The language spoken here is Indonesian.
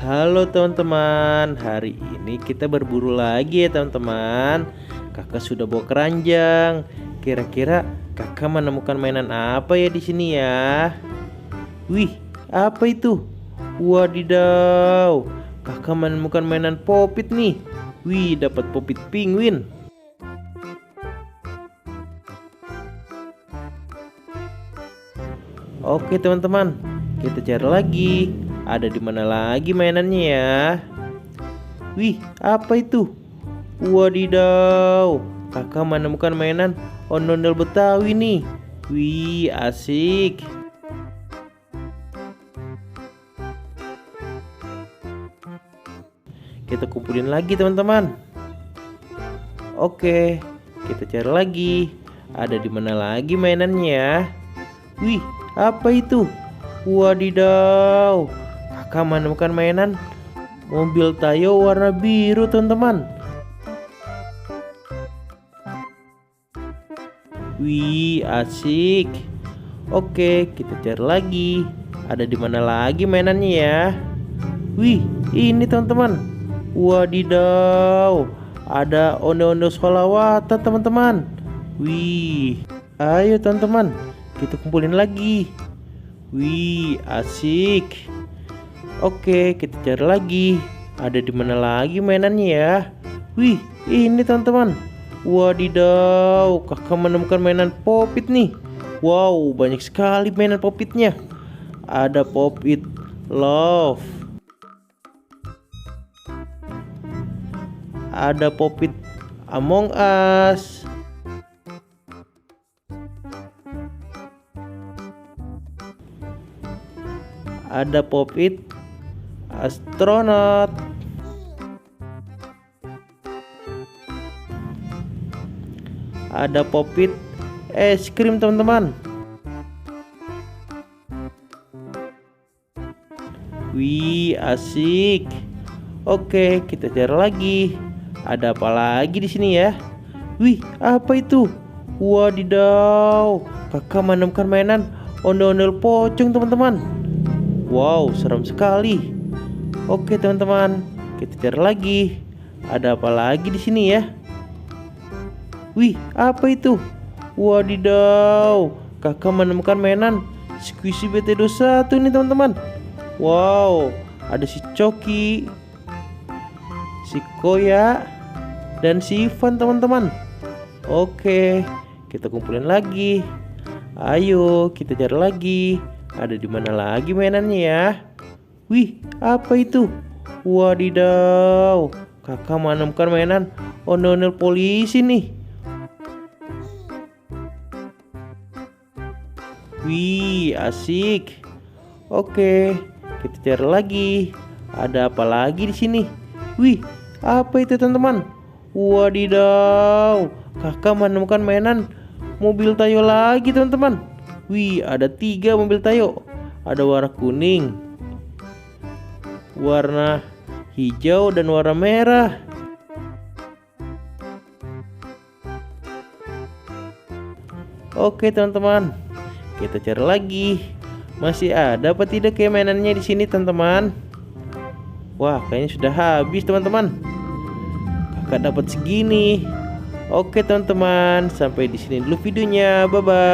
Halo teman-teman, hari ini kita berburu lagi ya teman-teman. Kakak sudah bawa keranjang. Kira-kira kakak menemukan mainan apa ya di sini ya? Wih, apa itu? Wadidaw, kakak menemukan mainan popit nih. Wih, dapat popit penguin. Oke teman-teman, kita cari lagi. Ada di mana lagi mainannya ya? Wih, apa itu? Wadidaw, kakak menemukan mainan ondel-ondel Betawi nih. Wih, asik. Kita kumpulin lagi teman-teman. Oke, kita cari lagi. Ada di mana lagi mainannya? Wih, apa itu? Wadidaw, kakak menemukan mainan mobil Tayo warna biru teman-teman. Wih, asik. Oke, kita cari lagi. Ada di mana lagi mainannya ya? Wih, ini teman-teman. Wadidaw, ada ondel-ondel sholawatan teman-teman. Wih, ayo teman-teman, kita kumpulin lagi. Wih, asik. Oke, kita cari lagi. Ada di mana lagi mainannya ya? Wih, ini teman-teman. Wadidaw, kakak menemukan mainan popit nih. Wow, banyak sekali mainan popitnya. Ada popit love. Ada popit Among Us. Ada popit astronot. Ada popit es krim teman-teman. Wih, asik. Oke, kita cari lagi. Ada apa lagi di sini ya? Wih, apa itu? Wadidaw, kakak menemukan mainan ondel-ondel pocong teman-teman. Wow, seram sekali. Oke teman-teman, kita cari lagi. Ada apa lagi di sini ya? Wih, apa itu? Wadidaw, kakak menemukan mainan Squishy BT21 nih teman-teman. Wow, ada si Coki, si Koya, dan si Ivan teman-teman. Oke, kita kumpulin lagi. Ayo kita cari lagi. Ada di mana lagi mainannya ya? Wih, apa itu? Wadidaw, kakak menemukan mainan ondel-ondel polisi nih. Wih, asik. Oke, kita cari lagi. Ada apa lagi di sini? Wih, apa itu teman-teman? Wadidaw, kakak menemukan mainan mobil Tayo lagi teman-teman. Wih, ada 3 mobil Tayo. Ada warna kuning, warna hijau, dan warna merah. Oke teman-teman, kita cari lagi. Masih ada apa tidak kayak mainannya di sini teman-teman? Wah, kayaknya sudah habis teman-teman. Kakak dapat segini. Oke teman-teman, sampai di sini dulu videonya. Bye bye.